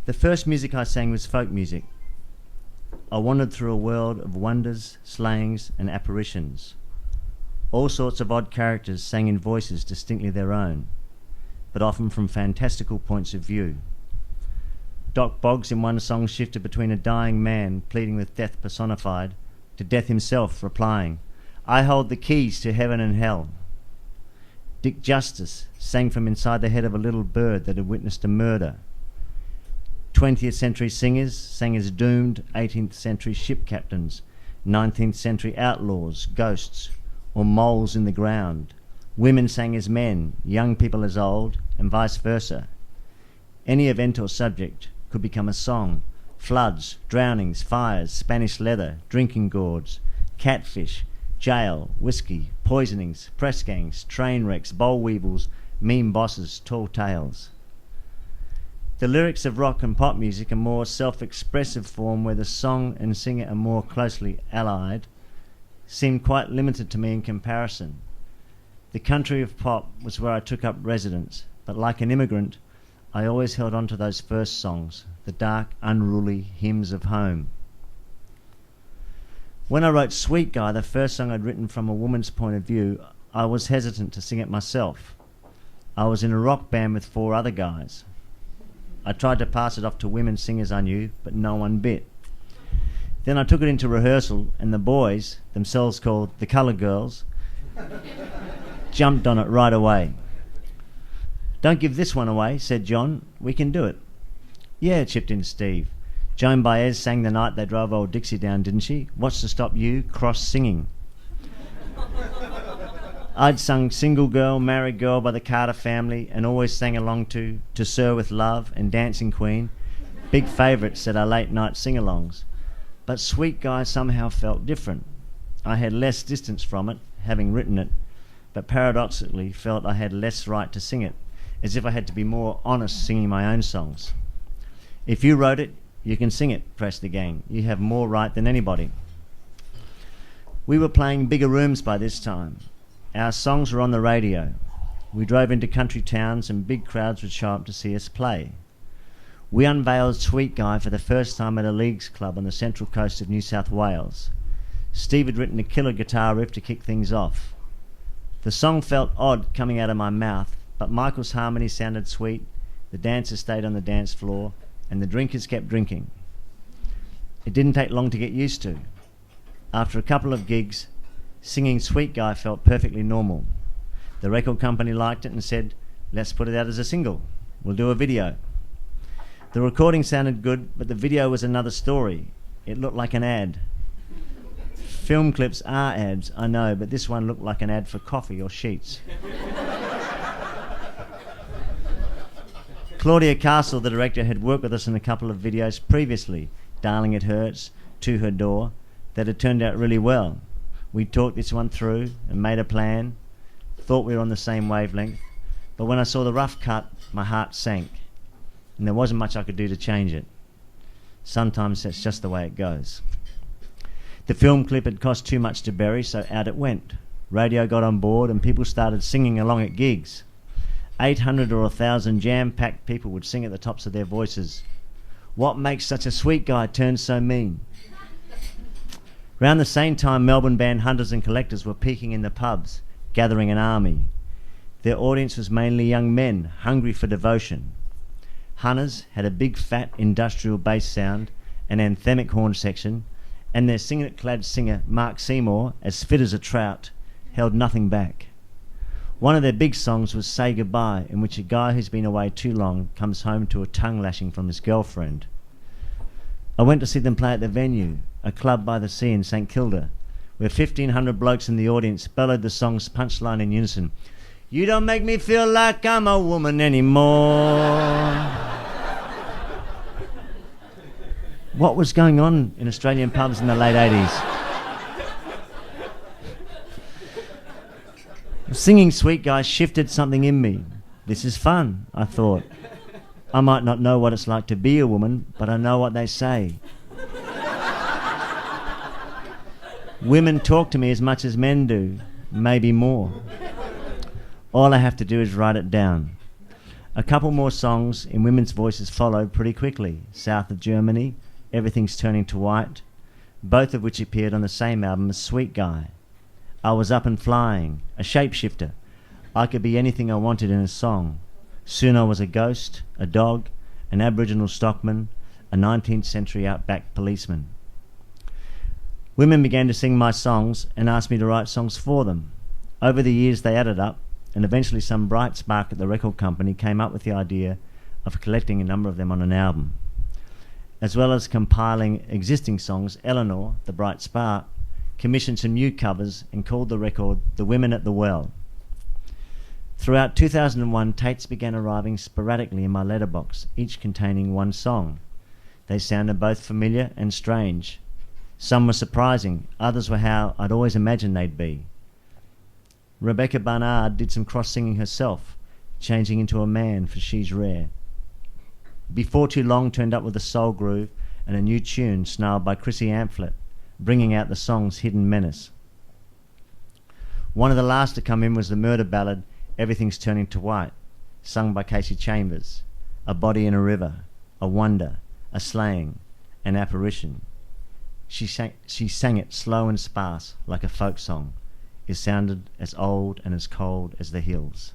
The first music I sang was folk music. I wandered through a world of wonders, slayings, and apparitions. All sorts of odd characters sang in voices distinctly their own, but often from fantastical points of view. Doc Boggs in one song shifted between a dying man pleading with death personified to death himself replying, "I hold the keys to heaven and hell." Dick Justice sang from inside the head of a little bird that had witnessed a murder. 20th century singers sang as doomed 18th century ship captains, 19th century outlaws, ghosts, or moles in the ground. Women sang as men, young people as old, and vice versa. Any event or subject could become a song. Floods, drownings, fires, Spanish leather, drinking gourds, catfish, jail, whiskey, poisonings, press gangs, train wrecks, boll weevils, mean bosses, tall tales. The lyrics of rock and pop music, a more self-expressive form where the song and singer are more closely allied, seemed quite limited to me in comparison. The country of pop was where I took up residence, but like an immigrant, I always held on to those first songs, the dark, unruly hymns of home. When I wrote Sweet Guy, the first song I'd written from a woman's point of view, I was hesitant to sing it myself. I was in a rock band with 4 other guys. I tried to pass it off to women singers I knew, but no one bit. Then I took it into rehearsal, and the boys, themselves called the Colour Girls, jumped on it right away. "Don't give this one away," said John. "We can do it." "Yeah," chipped in Steve. "Joan Baez sang the night they drove old Dixie down, didn't she? What's to stop you cross-singing?" I'd sung Single Girl, Married Girl by the Carter Family and always sang along to Sir with Love and Dancing Queen, big favourites at our late-night sing-alongs. But Sweet Guy somehow felt different. I had less distance from it, having written it, but paradoxically felt I had less right to sing it, as if I had to be more honest singing my own songs. "If you wrote it, you can sing it," pressed the gang. "You have more right than anybody." We were playing bigger rooms by this time. Our songs were on the radio. We drove into country towns and big crowds would show up to see us play. We unveiled Sweet Guy for the first time at a leagues club on the central coast of New South Wales. Steve had written a killer guitar riff to kick things off. The song felt odd coming out of my mouth, but Michael's harmony sounded sweet, the dancers stayed on the dance floor, and the drinkers kept drinking. It didn't take long to get used to. After a couple of gigs, singing Sweet Guy felt perfectly normal. The record company liked it and said, "Let's put it out as a single. We'll do a video." The recording sounded good, but the video was another story. It looked like an ad. Film clips are ads, I know, but this one looked like an ad for coffee or sheets. Claudia Castle, the director, had worked with us in a couple of videos previously, Darling It Hurts, To Her Door, that had turned out really well. We talked this one through and made a plan, thought we were on the same wavelength, but when I saw the rough cut, my heart sank, and there wasn't much I could do to change it. Sometimes that's just the way it goes. The film clip had cost too much to bury, so out it went. Radio got on board and people started singing along at gigs. 800 or 1,000 jam-packed people would sing at the tops of their voices. "What makes such a sweet guy turn so mean?" Around the same time, Melbourne band Hunters and Collectors were peaking in the pubs, gathering an army. Their audience was mainly young men, hungry for devotion. Hunters had a big, fat, industrial bass sound, an anthemic horn section, and their singlet-clad singer, Mark Seymour, as fit as a trout, held nothing back. One of their big songs was Say Goodbye, in which a guy who's been away too long comes home to a tongue-lashing from his girlfriend. I went to see them play at the Venue, a club by the sea in St Kilda, where 1,500 blokes in the audience bellowed the song's punchline in unison. "You don't make me feel like I'm a woman anymore." What was going on in Australian pubs in the late 80s? Singing Sweet Guy shifted something in me. This is fun, I thought. I might not know what it's like to be a woman, but I know what they say. Women talk to me as much as men do, maybe more. All I have to do is write it down. A couple more songs in women's voices followed pretty quickly. South of Germany, Everything's Turning to White, both of which appeared on the same album as Sweet Guy. I Was Up and Flying, a shapeshifter. I could be anything I wanted in a song. Soon I was a ghost, a dog, an Aboriginal stockman, a 19th century outback policeman. Women began to sing my songs and asked me to write songs for them. Over the years they added up, and eventually some bright spark at the record company came up with the idea of collecting a number of them on an album. As well as compiling existing songs, Eleanor, the bright spark, commissioned some new covers and called the record The Women at the Well. Throughout 2001, tapes began arriving sporadically in my letterbox, each containing one song. They sounded both familiar and strange. Some were surprising, others were how I'd always imagined they'd be. Rebecca Barnard did some cross-singing herself, changing into a man for She's Rare. Before Too Long turned up with a soul groove and a new tune snarled by Chrissy Amphlett, bringing out the song's hidden menace. One of the last to come in was the murder ballad Everything's Turning to White, sung by Casey Chambers. A body in a river, a wonder, a slaying, an apparition. She sang it slow and sparse like a folk song. It sounded as old and as cold as the hills.